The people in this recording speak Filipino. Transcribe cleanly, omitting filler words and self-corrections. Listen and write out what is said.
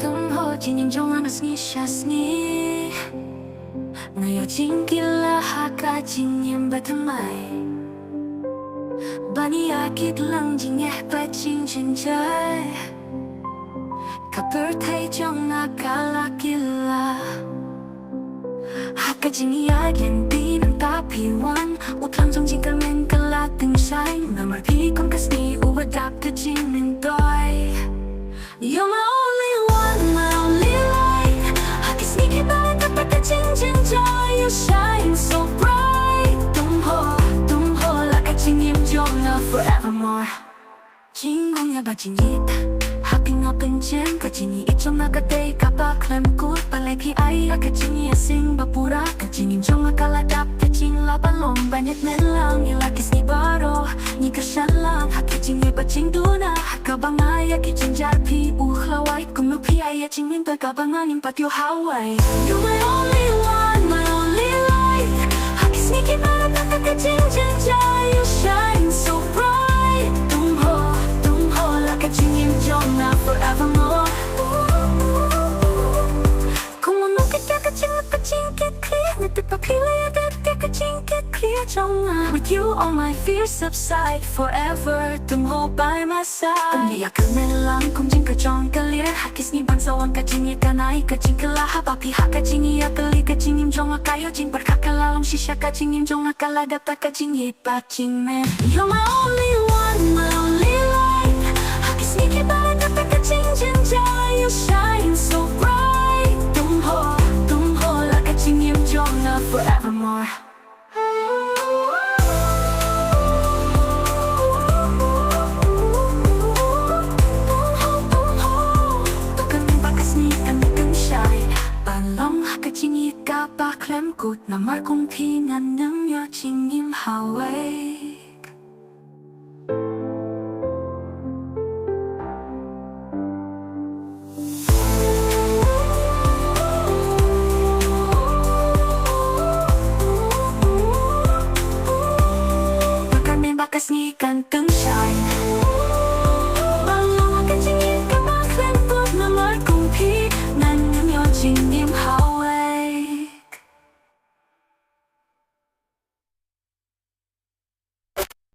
tumho jin jong anas ni shasni ngayo jin kila haka jin yem batamai bani akit lang jin eh pa jin jin jai kapur thai jong akala kila haka jin yagen din ang tapiwan utlang jong jin kamen kalating shai namar pi kong kasni uwadap ka jin nindoy. You're my only one, my only light. I can sneak it by the back of Jin joy. You shine so bright. Don't hold like a Jin your love forevermore. Jin 공야 바진이다. Hopping up in Jin, 가진이 이쪽 나가대 가봐 climb good, palagi ay aka진이 sing bapura, 가진이 좀 아kalada, 가진 labalong banyak melang, ilakis ni baro, ni kasalang, haka진이 bacing duna, hakabangay akijin jarpi, uhlaway, kung lupi ay ajing mintoy kabanganin patyo Hawaii. You're my only one, my only light. Hakis ni kibara kakakajin joy, you shine so bright. Tumho like a jingin jong na forevermore. Kung ano kita kajing get clear, natipapila ya dati kajing get clear jong na. With you all my fears subside forever. Tumho by my side. Kung niya lang kung jing ka jong kalir, hakis ni bansawang kajing ikanay kajing kalaha papi hakajing iakali kajing jong akayo jing berkakalalong shisha kajing jong akalada pa kajing ipaching me. You're my only one, my only light. Hakis ni kibara dati kajing joy, you shine so bright. Tumho like kajing jong na forevermore. Kajing ka ba klem gut na mar kung pingan ng yo jingim hawig. Baka may bakas ni kantong shine.